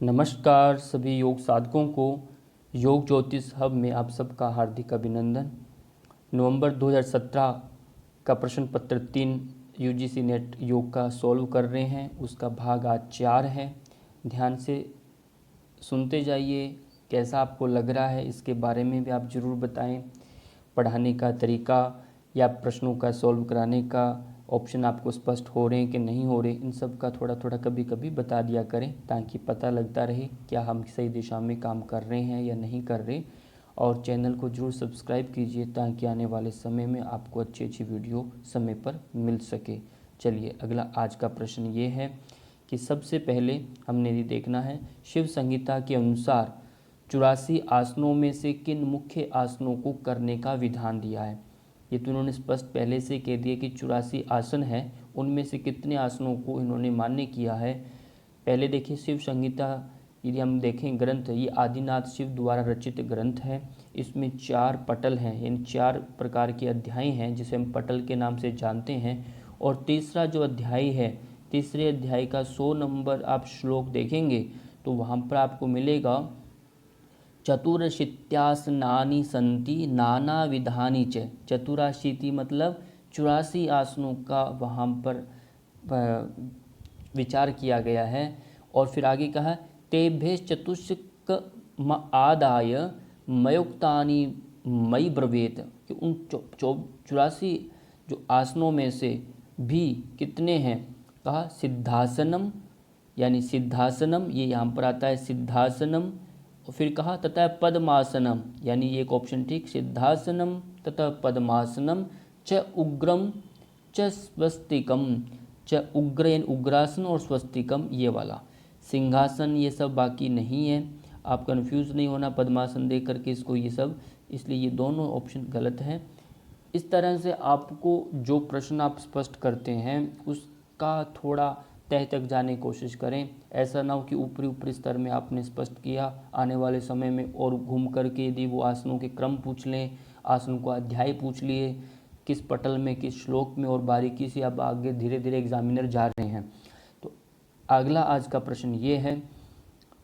नमस्कार सभी योग साधकों को। योग ज्योतिष हब में आप सबका हार्दिक अभिनंदन। नवंबर 2017 का प्रश्न पत्र 3 यूजीसी नेट योग का सॉल्व कर रहे हैं। उसका भाग आज 4 है। ध्यान से सुनते जाइए। कैसा आपको लग रहा है इसके बारे में भी आप ज़रूर बताएं। पढ़ाने का तरीका या प्रश्नों का सॉल्व कराने का ऑप्शन आपको स्पष्ट हो रहे हैं कि नहीं हो रहे, इन सब का थोड़ा थोड़ा कभी कभी बता दिया करें ताकि पता लगता रहे क्या हम सही दिशा में काम कर रहे हैं या नहीं कर रहे। और चैनल को जरूर सब्सक्राइब कीजिए ताकि आने वाले समय में आपको अच्छी अच्छी वीडियो समय पर मिल सके। चलिए अगला आज का प्रश्न ये है कि सबसे पहले हमने ये देखना है शिव संहिता के अनुसार 84 आसनों में से किन मुख्य आसनों को करने का विधान दिया है। ये तो इन्होंने स्पष्ट पहले से कह दिया कि 84 आसन है, उनमें से कितने आसनों को इन्होंने मान्य किया है। पहले देखिए शिव संहिता, यदि हम देखें ग्रंथ, ये आदिनाथ शिव द्वारा रचित ग्रंथ है। इसमें 4 पटल हैं, यानी 4 प्रकार के अध्याय हैं जिसे हम पटल के नाम से जानते हैं। और तीसरा जो अध्याय है, तीसरे अध्याय का 100 नंबर आप श्लोक देखेंगे तो वहाँ पर आपको मिलेगा चतुरशीत्यासनानि सन्ति नाना विधानि च। चतुराशीति मतलब 84 आसनों का वहाँ पर विचार किया गया है। और फिर आगे कहा तेभ्य चतुष्क आदाय मयुक्तानि मयि ब्रवेत, कि उन 84 जो आसनों में से भी कितने हैं, कहा सिद्धासनम, यानी सिद्धासनम, ये यहाँ पर आता है सिद्धासनम। और फिर कहा तथा पद्मासनम, यानी ये एक ऑप्शन ठीक, सिद्धासनम तथा पद्मासनम च उग्रम च स्वस्तिकम। च उग्र यानी उग्रासन और स्वस्तिकम ये वाला। सिंहासन ये सब बाकी नहीं है, आप कंफ्यूज नहीं होना पद्मासन देख करके इसको, ये सब, इसलिए ये दोनों ऑप्शन गलत हैं। इस तरह से आपको जो प्रश्न आप स्पष्ट करते हैं उसका थोड़ा तह तक जाने की कोशिश करें। ऐसा ना हो कि ऊपरी ऊपरी स्तर में आपने स्पष्ट किया, आने वाले समय में और घूम करके यदि वो आसनों के क्रम पूछ लें, आसनों का अध्याय पूछ लिए, किस पटल में किस श्लोक में, और बारीकी से अब आगे धीरे धीरे एग्जामिनर जा रहे हैं। तो अगला आज का प्रश्न ये है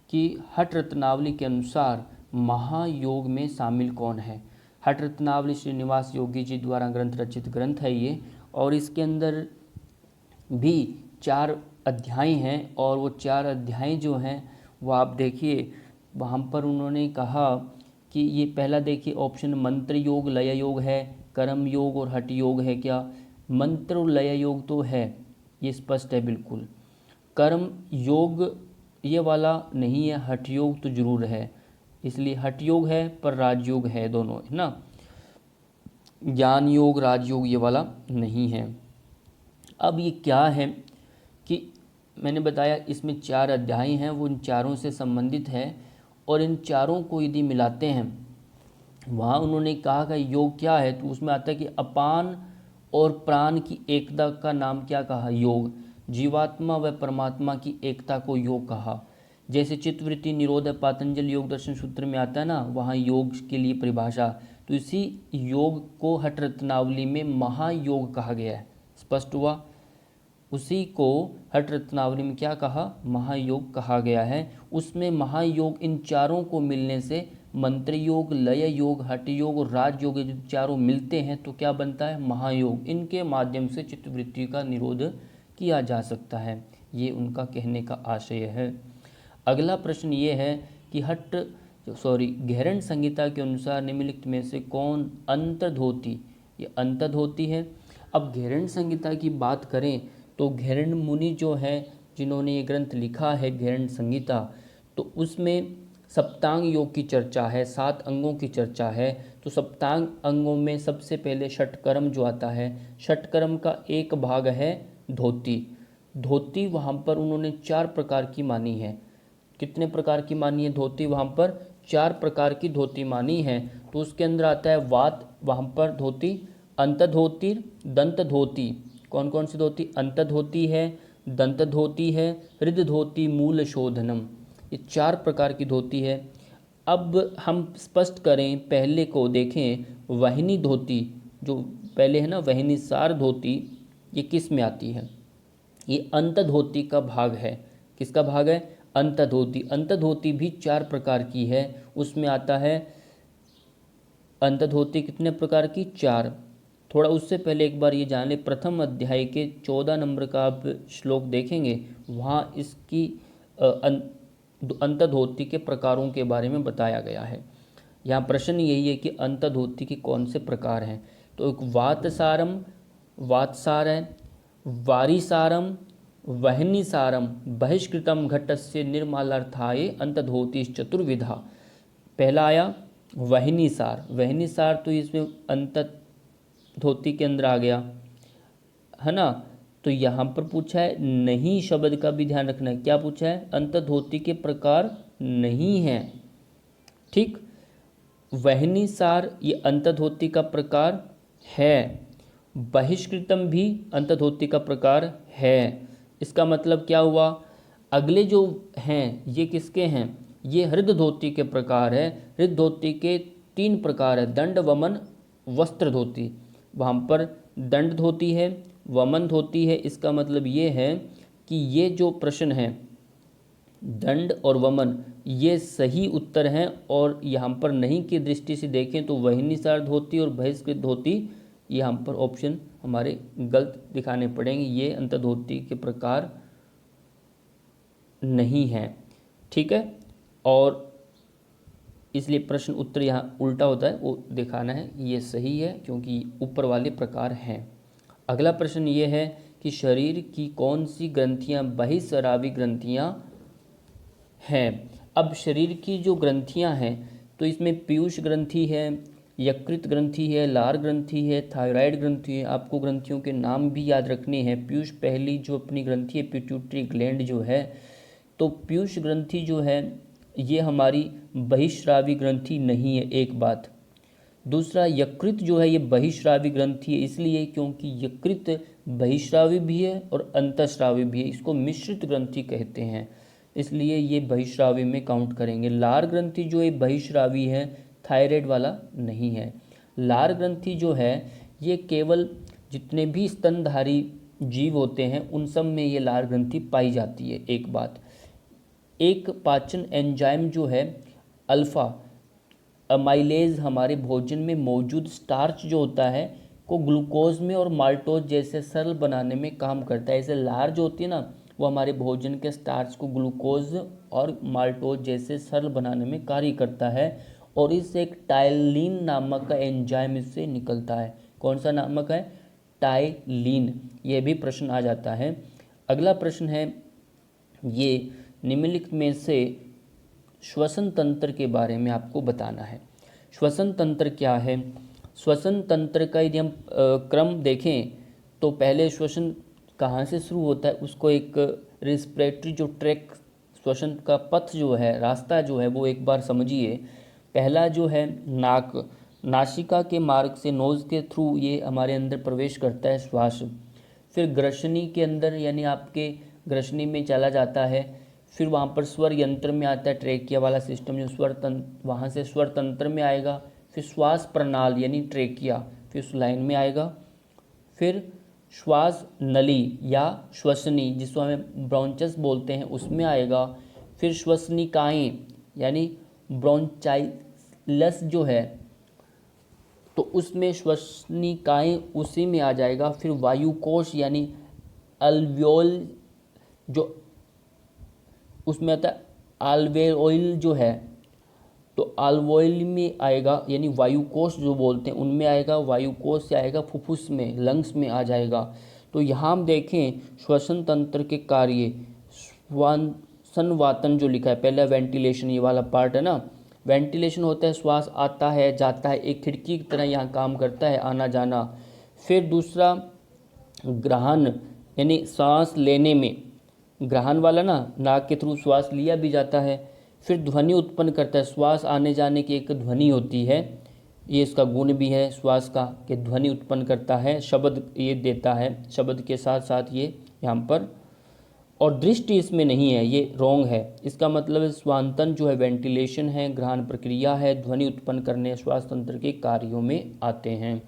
कि हठ रत्नावली के अनुसार महायोग में शामिल कौन है। हठ रत्नावली श्रीनिवास योगी जी द्वारा ग्रंथ रचित ग्रंथ है ये, और इसके अंदर भी 4 अध्याय हैं। और वो 4 अध्याय जो हैं वो आप देखिए, वहाँ पर उन्होंने कहा कि ये पहला देखिए ऑप्शन मंत्र योग लय योग है, कर्म योग और हठ योग है। क्या मंत्र और लय योग तो है, ये स्पष्ट है बिल्कुल। कर्म योग ये वाला नहीं है, हठ योग तो जरूर है, इसलिए हठ योग है पर राजयोग है, दोनों है ना। ज्ञान योग राजयोग ये वाला नहीं है। अब ये क्या है कि मैंने बताया इसमें 4 अध्याय हैं, वो इन चारों से संबंधित है। और इन चारों को यदि मिलाते हैं, वहाँ उन्होंने कहा कि योग क्या है, तो उसमें आता है कि अपान और प्राण की एकता का नाम क्या कहा, योग। जीवात्मा व परमात्मा की एकता को योग कहा। जैसे चित्तवृत्ति निरोध पातंजल योग दर्शन सूत्र में आता है ना, वहाँ योग के लिए परिभाषा, तो इसी योग को हठ रत्नावली में महायोग कहा गया है। स्पष्ट हुआ, उसी को हठ रत्नावली में क्या कहा, महायोग कहा गया है। उसमें महायोग इन चारों को मिलने से मंत्र योग, लय योग, हठ योग और राजयोग जब चारों मिलते हैं तो क्या बनता है, महायोग। इनके माध्यम से चित्तवृत्ति का निरोध किया जा सकता है, ये उनका कहने का आशय है। अगला प्रश्न ये है कि घेरण संहिता के अनुसार निम्नलिखित में से कौन अंतर्धोती, ये अंतर्धोती है। अब घेरण संहिता की बात करें तो घेरण मुनि जो है जिन्होंने ये ग्रंथ लिखा है घेरण संहिता, तो उसमें सप्तांग योग की चर्चा है, 7 अंगों की चर्चा है। तो सप्तांग अंगों में सबसे पहले षटकर्म जो आता है, षटकर्म का एक भाग है धोती। धोती वहाँ पर उन्होंने 4 प्रकार की मानी है। कितने प्रकार की मानी है धोती, वहाँ पर 4 प्रकार की धोती मानी है। तो उसके अंदर आता है वात, वहाँ पर धोती, अंतधोती, दंत धोती। कौन कौन सी धोती, अंत धोती है, दंत धोती है, हृद धोती, मूल शोधनम, ये 4 प्रकार की धोती है। अब हम स्पष्ट करें, पहले को देखें, वहनी धोती जो पहले है ना, वहनी सार धोती, ये किस में आती है, ये अंत धोती का भाग है। किसका भाग है, अंतर्धोती। अंतर्धोती भी 4 प्रकार की है। उसमें आता है अंतर्धोती कितने प्रकार की? 4। थोड़ा उससे पहले एक बार ये जान ले, प्रथम अध्याय के 14 नंबर का आप श्लोक देखेंगे, वहाँ इसकी अंतर्धोती के प्रकारों के बारे में बताया गया है। यहाँ प्रश्न यही है कि अंतर्धोती के कौन से प्रकार हैं। तो एक वातसारम, वातसार है, वारिसारम, वहनिसारम, बहिष्कृतम घटस्य निर्मलार्थाय अंतर्धोती चतुर्विधा। पहला आया वहनिसार। वहनिसार तो इसमें अंतर्धोती के अंदर आ गया, है ना। तो यहाँ पर पूछा है नहीं शब्द का भी ध्यान रखना है। क्या पूछा है? अंतर्धोती के प्रकार नहीं है, ठीक। वहनिसार ये अंतर्धोती का प्रकार है। बहिष्कृतम भी अंतर्धोती का प्रकार है। इसका मतलब क्या हुआ? अगले जो हैं ये किसके हैं? ये हृदधोती के प्रकार है। हृदधोती के 3 प्रकार है, दंड, वमन, वस्त्र धोती। वहाँ पर दंड धोती है, वमन धोती है। इसका मतलब ये है कि ये जो प्रश्न है दंड और वमन, ये सही उत्तर हैं। और यहाँ पर नहीं की दृष्टि से देखें तो वहनिसार धोती और बहिष्कृत धोती, ये यहाँ पर ऑप्शन हमारे गलत दिखाने पड़ेंगे। ये अंतर्धोती के प्रकार नहीं हैं, ठीक है। और इसलिए प्रश्न उत्तर यहाँ उल्टा होता है, वो दिखाना है। ये सही है क्योंकि ऊपर वाले प्रकार हैं। अगला प्रश्न ये है कि शरीर की कौन सी ग्रंथियाँ बहिस्रावी ग्रंथियाँ हैं। अब शरीर की जो ग्रंथियाँ हैं तो इसमें पीयूष ग्रंथि है, यकृत ग्रंथि है, लार ग्रंथि है, थायराइड ग्रंथि है। आपको ग्रंथियों के नाम भी याद रखने हैं। पीयूष पहली जो अपनी ग्रंथि है पिट्यूटरी ग्लैंड जो है, तो पीयूष ग्रंथि जो है ये हमारी बहिस्रावी ग्रंथि नहीं है, एक बात। दूसरा, यकृत जो है ये बहिस्रावी ग्रंथि है, इसलिए क्योंकि यकृत बहिस्रावी भी है और अंतःस्रावी भी है। इसको मिश्रित ग्रंथि कहते हैं, इसलिए ये बहिस्रावी में काउंट करेंगे। लार ग्रंथि जो है बहिस्रावी है, थायराइड वाला नहीं है। लार ग्रंथि जो है ये केवल जितने भी स्तनधारी जीव होते हैं उन सब में ये लार ग्रंथि पाई जाती है, एक बात। एक पाचन एंजाइम जो है अल्फा अमाइलेज हमारे भोजन में मौजूद स्टार्च जो होता है को ग्लूकोज में और माल्टोज जैसे सरल बनाने में काम करता है। ऐसे लार जो होती है ना, वो हमारे भोजन के स्टार्च को ग्लूकोज और माल्टोज जैसे सरल बनाने में कार्य करता है। और इससे एक टाइलिन नामक का एंजाइम इससे निकलता है। कौन सा नामक है? टाइलिन। ये भी प्रश्न आ जाता है। अगला प्रश्न है ये निम्नलिखित में से श्वसन तंत्र के बारे में आपको बताना है। श्वसन तंत्र क्या है? श्वसन तंत्र का यदि हम क्रम देखें तो पहले श्वसन कहाँ से शुरू होता है, उसको एक रिस्पिरेटरी जो ट्रैक, श्वसन का पथ जो है, रास्ता जो है, वो एक बार समझिए। पहला जो है नाक, नासिका के मार्ग से, नोज़ के थ्रू ये हमारे अंदर प्रवेश करता है श्वास। फिर ग्रसनी के अंदर यानी आपके ग्रसनी में चला जाता है। फिर वहाँ पर स्वर यंत्र में आता है, ट्रेकिया वाला सिस्टम जो स्वर तंत्र, वहाँ से स्वर तंत्र में आएगा। फिर श्वास प्रणाल यानी ट्रेकिया, फिर उस लाइन में आएगा। फिर श्वास नली या श्वसनी जिसको हमें ब्रोंचस बोलते हैं उसमें आएगा। फिर श्वसनिकाएँ यानी ब्रोंचाइलस जो है तो उसमें श्वसनिकाएँ उसी में आ जाएगा। फिर वायुकोश यानी अल्वियोल जो उसमें आता है, अल्वेओल जो है तो अल्वोइल में आएगा, यानी वायुकोश जो बोलते हैं उनमें आएगा। वायुकोश से आएगा फुफ्फुस में, लंग्स में आ जाएगा। तो यहाँ हम देखें श्वसन तंत्र के कार्य, श्वसन वातन जो लिखा है, पहला वेंटिलेशन ये वाला पार्ट है ना, वेंटिलेशन होता है, श्वास आता है जाता है, एक खिड़की की तरह यहाँ काम करता है, आना जाना। फिर दूसरा ग्रहण यानी सांस लेने में, ग्रहण वाला ना, नाक के थ्रू श्वास लिया भी जाता है। फिर ध्वनि उत्पन्न करता है, श्वास आने जाने की एक ध्वनि होती है, ये इसका गुण भी है श्वास का कि ध्वनि उत्पन्न करता है, शब्द ये देता है, शब्द के साथ साथ ये यहाँ पर। और दृष्टि इसमें नहीं है, ये रॉन्ग है। इसका मतलब स्वांतन जो है वेंटिलेशन है, ग्रहण प्रक्रिया है, ध्वनि उत्पन्न करने श्वास तंत्र के कार्यों में आते हैं।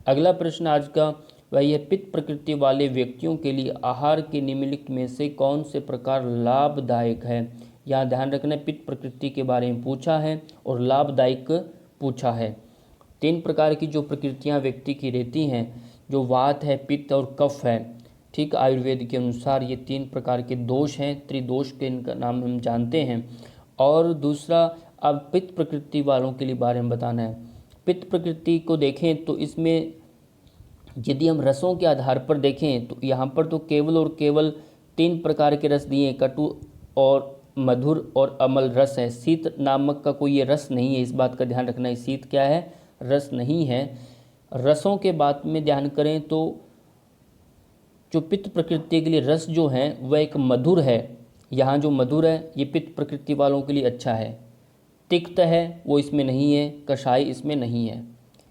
अगला प्रश्न आज का वही है, पित्त प्रकृति वाले व्यक्तियों के लिए आहार के निम्नलिखित में से कौन से प्रकार लाभदायक है? यहाँ ध्यान रखना है, पित्त प्रकृति के बारे में पूछा है और लाभदायक पूछा है। 3 प्रकार की जो प्रकृतियाँ व्यक्ति की रहती हैं, जो वात है, पित्त और कफ है, ठीक, आयुर्वेद के अनुसार ये 3 प्रकार के दोष हैं, त्रिदोष के इनका नाम हम जानते हैं। और दूसरा, अब पित्त प्रकृति वालों के लिए बारे में बताना है। पित्त प्रकृति को देखें तो इसमें यदि हम रसों के आधार पर देखें तो यहाँ पर तो केवल और केवल 3 प्रकार के रस दिए, कटु और मधुर और अम्ल रस है। शीत नामक का कोई ये रस नहीं है, इस बात का ध्यान रखना है। शीत क्या है? रस नहीं है। रसों के बात में ध्यान करें तो जो पित्त प्रकृति के लिए रस जो है वह एक मधुर है। यहाँ जो मधुर है ये पित्त प्रकृति वालों के लिए अच्छा है। तिक्त है वो इसमें नहीं है, कषाय इसमें नहीं है।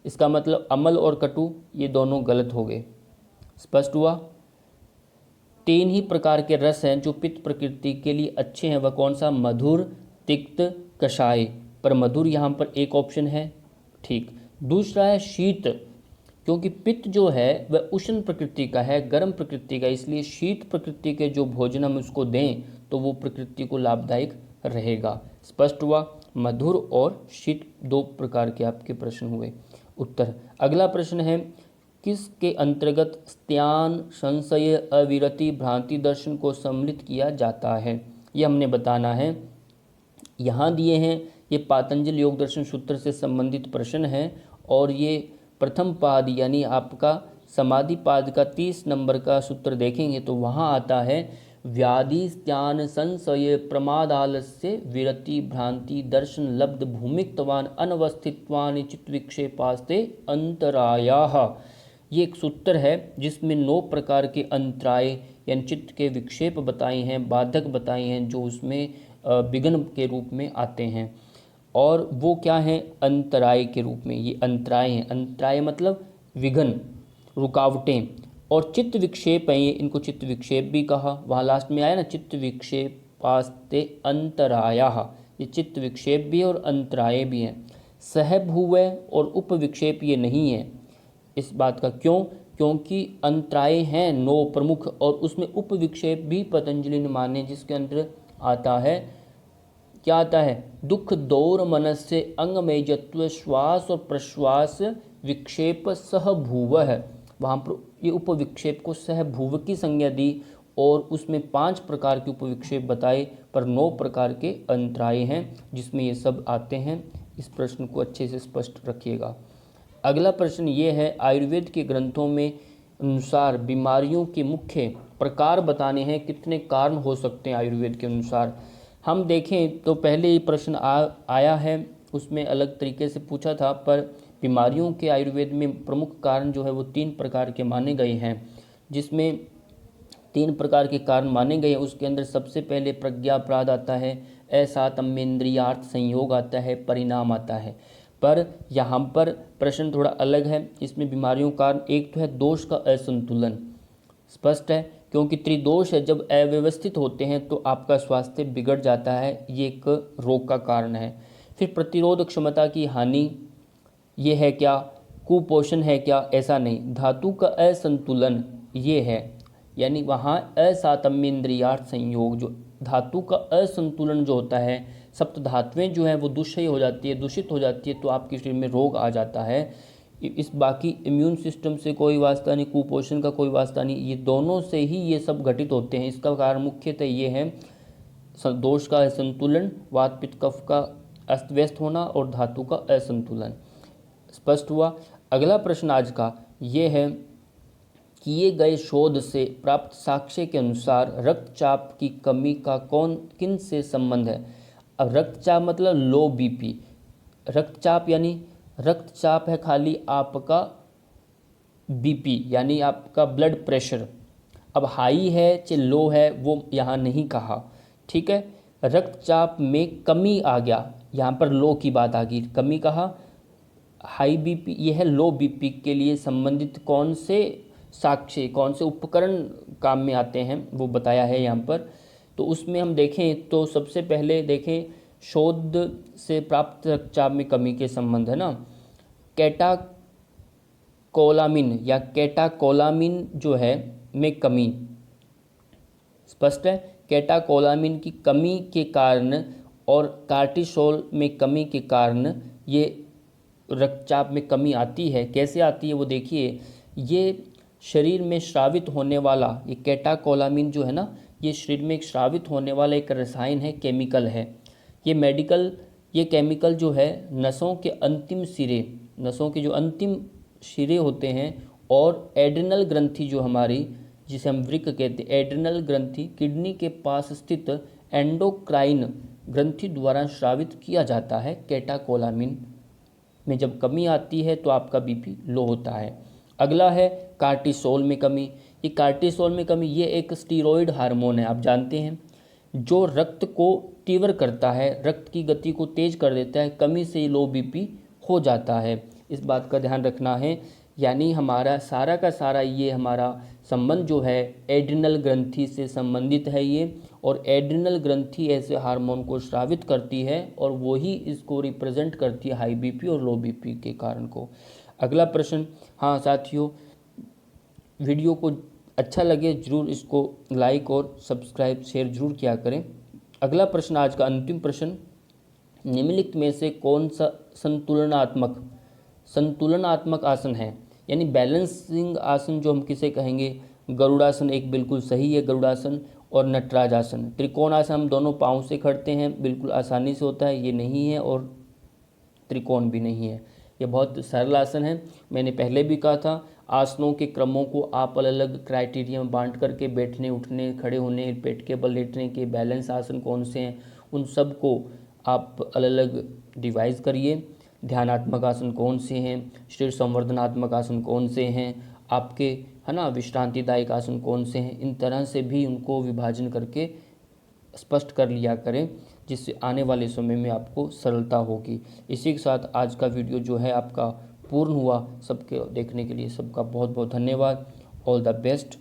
इसका मतलब अम्ल और कटु ये दोनों गलत हो गए। स्पष्ट हुआ? 3 ही प्रकार के रस हैं जो पित्त प्रकृति के लिए अच्छे हैं। वह कौन सा? मधुर, तिक्त, कषाय। पर मधुर यहाँ पर एक ऑप्शन है, ठीक। दूसरा है शीत, क्योंकि पित्त जो है वह उष्ण प्रकृति का है, गर्म प्रकृति का, इसलिए शीत प्रकृति के जो भोजन हम उसको दें तो वो प्रकृति को लाभदायक रहेगा। स्पष्ट हुआ? मधुर और शीत 2 प्रकार के आपके प्रश्न हुए। उत्तर। अगला प्रश्न है, किसके अंतर्गत स्त्यान, संशय, अविरति, भ्रांति दर्शन को सम्मिलित किया जाता है? ये हमने बताना है। यहाँ दिए हैं, ये पातंजल योग दर्शन सूत्र से संबंधित प्रश्न है और ये प्रथम पाद यानी आपका समाधि पाद का 30 नंबर का सूत्र देखेंगे तो वहाँ आता है, व्याधि, स्त्यान, संशय, प्रमाद, आलस्य, विरति, भ्रांति दर्शन लब्ध भूमिक्तवान अनवस्थितवान चित्त विक्षेपास्ते अंतरायाः। ये एक सूत्र है जिसमें 9 प्रकार के अंतराय यानी चित्त के विक्षेप बताए हैं, बाधक बताए हैं, जो उसमें विघ्न के रूप में आते हैं। और वो क्या है? अंतराय के रूप में ये अंतराय हैं। अंतराय मतलब विघ्न, रुकावटें। और चित्त विक्षेप हैं ये, इनको चित्त विक्षेप भी कहा। वहाँ लास्ट में आया ना, चित्त विक्षेपास्ते अंतरायाः। ये चित्त विक्षेप भी है और अंतराय भी हैं। सहभुव और उपविक्षेप ये नहीं है। इस बात का क्यों? क्योंकि अंतराय हैं 9 प्रमुख और उसमें उपविक्षेप भी पतंजलि ने माने, जिसके अंदर आता है, क्या आता है? दुख, दौर, मनस्य, अंगमेजत्व, श्वास और प्रश्वास, विक्षेप, सहभुव है। वहाँ पर ये उपविक्षेप को सहभुव की संज्ञा दी और उसमें 5 प्रकार के उपविक्षेप बताए, पर 9 प्रकार के अंतराय हैं जिसमें ये सब आते हैं। इस प्रश्न को अच्छे से स्पष्ट रखिएगा। अगला प्रश्न ये है, आयुर्वेद के ग्रंथों में अनुसार बीमारियों के मुख्य प्रकार बताने हैं, कितने कारण हो सकते हैं आयुर्वेद के अनुसार? हम देखें तो पहले ये प्रश्न आया है, उसमें अलग तरीके से पूछा था, पर बीमारियों के आयुर्वेद में प्रमुख कारण जो है वो 3 प्रकार के माने गए हैं। जिसमें 3 प्रकार के कारण माने गए हैं, उसके अंदर सबसे पहले प्रज्ञापराध आता है, असातम्येंद्रियार्थ संयोग आता है, परिणाम आता है। पर यहाँ पर प्रश्न थोड़ा अलग है। इसमें बीमारियों का कारण एक तो है दोष का असंतुलन। स्पष्ट है, क्योंकि त्रिदोष है, जब अव्यवस्थित होते हैं तो आपका स्वास्थ्य बिगड़ जाता है, ये एक रोग का कारण है। फिर प्रतिरोध क्षमता की हानि, ये है क्या? कुपोषण है क्या? ऐसा नहीं, धातु का असंतुलन ये है, यानी वहाँ असातम्येंद्रियार्थ संयोग, जो धातु का असंतुलन जो होता है, सप्त धातुएं जो हैं वो दुष्यय हो जाती है, दूषित हो जाती है, तो आपके शरीर में रोग आ जाता है। इस बाकी इम्यून सिस्टम से कोई वास्ता नहीं, कुपोषण का कोई वास्ता नहीं, ये दोनों से ही ये सब घटित होते हैं। इसका कारण मुख्यतः ये है, दोष का असंतुलन, वात पित्त कफ का अस्त व्यस्त होना और धातु का असंतुलन। स्पष्ट हुआ? अगला प्रश्न आज का ये है, किए गए शोध से प्राप्त साक्ष्य के अनुसार रक्तचाप की कमी का किन से संबंध है? अब रक्तचाप मतलब लो बीपी। रक्तचाप यानी रक्तचाप है खाली आपका बीपी यानी आपका ब्लड प्रेशर। अब हाई है चाहे लो है वो यहाँ नहीं कहा, ठीक है। रक्तचाप में कमी आ गया, यहाँ पर लो की बात आ गई, कमी कहा। हाई बीपी ये है लो बीपी के लिए संबंधित कौन से साक्ष्य, कौन से उपकरण काम में आते हैं वो बताया है यहाँ पर। तो उसमें हम देखें तो सबसे पहले देखें शोध से प्राप्त रक्तचाप में कमी के संबंध है ना, कैटाकोलामिन या कैटाकोलामिन जो है में कमी। स्पष्ट है, कैटाकोलामिन की कमी के कारण और कार्टिसोल में कमी के कारण ये रक्तचाप में कमी आती है। कैसे आती है वो देखिए, ये शरीर में स्रावित होने वाला ये कैटाकोलामिन जो है ना, ये शरीर में एक स्रावित होने वाला एक रसायन है, केमिकल है। ये केमिकल जो है नसों के अंतिम सिरे, नसों के जो अंतिम सिरे होते हैं और एड्रिनल ग्रंथि जो हमारी, जिसे हम वृक्क कहते हैं, एड्रिनल ग्रंथि किडनी के पास स्थित एंडोक्राइन ग्रंथि द्वारा स्रावित किया जाता है। कैटाकोलामिन में जब कमी आती है तो आपका बीपी लो होता है। अगला है कार्टिसोल में कमी। ये कार्टिसोल में कमी ये एक स्टीरॉयड हार्मोन है, आप जानते हैं, जो रक्त को तीव्र करता है, रक्त की गति को तेज कर देता है। कमी से लो बीपी हो जाता है, इस बात का ध्यान रखना है। यानी हमारा सारा का सारा ये हमारा संबंध जो है एड्रिनल ग्रंथि से संबंधित है ये, और एड्रिनल ग्रंथि ऐसे हार्मोन को स्रावित करती है और वही इसको रिप्रेजेंट करती है हाई बीपी और लो बीपी के कारण को। अगला प्रश्न, हाँ साथियों, वीडियो को अच्छा लगे ज़रूर इसको लाइक और सब्सक्राइब शेयर जरूर किया करें। अगला प्रश्न, आज का अंतिम प्रश्न, निम्नलिखित में से कौन सा संतुलनात्मक आसन है? यानी बैलेंसिंग आसन जो हम किसे कहेंगे, गरुड़ासन एक बिल्कुल सही है, गरुड़ासन, और नटराज आसन। त्रिकोणासन हम दोनों पाँव से खड़ते हैं, बिल्कुल आसानी से होता है, ये नहीं है, और त्रिकोण भी नहीं है। ये बहुत सरल आसन है। मैंने पहले भी कहा था, आसनों के क्रमों को आप अलग अलग क्राइटेरिया में बांट करके बैठने, उठने, खड़े होने, पेट के बल लेटने के बैलेंस आसन कौन से हैं, उन सब को आप अलग अलग डिवाइस करिए। ध्यानात्मक आसन कौन से हैं, शरीर संवर्धनात्मक आसन कौन से हैं, आपके है ना विश्रांतिदायक आसन कौन से हैं, इन तरह से भी उनको विभाजन करके स्पष्ट कर लिया करें, जिससे आने वाले समय में आपको सरलता होगी। इसी के साथ आज का वीडियो जो है आपका पूर्ण हुआ। सबके देखने के लिए सबका बहुत बहुत धन्यवाद। All the best.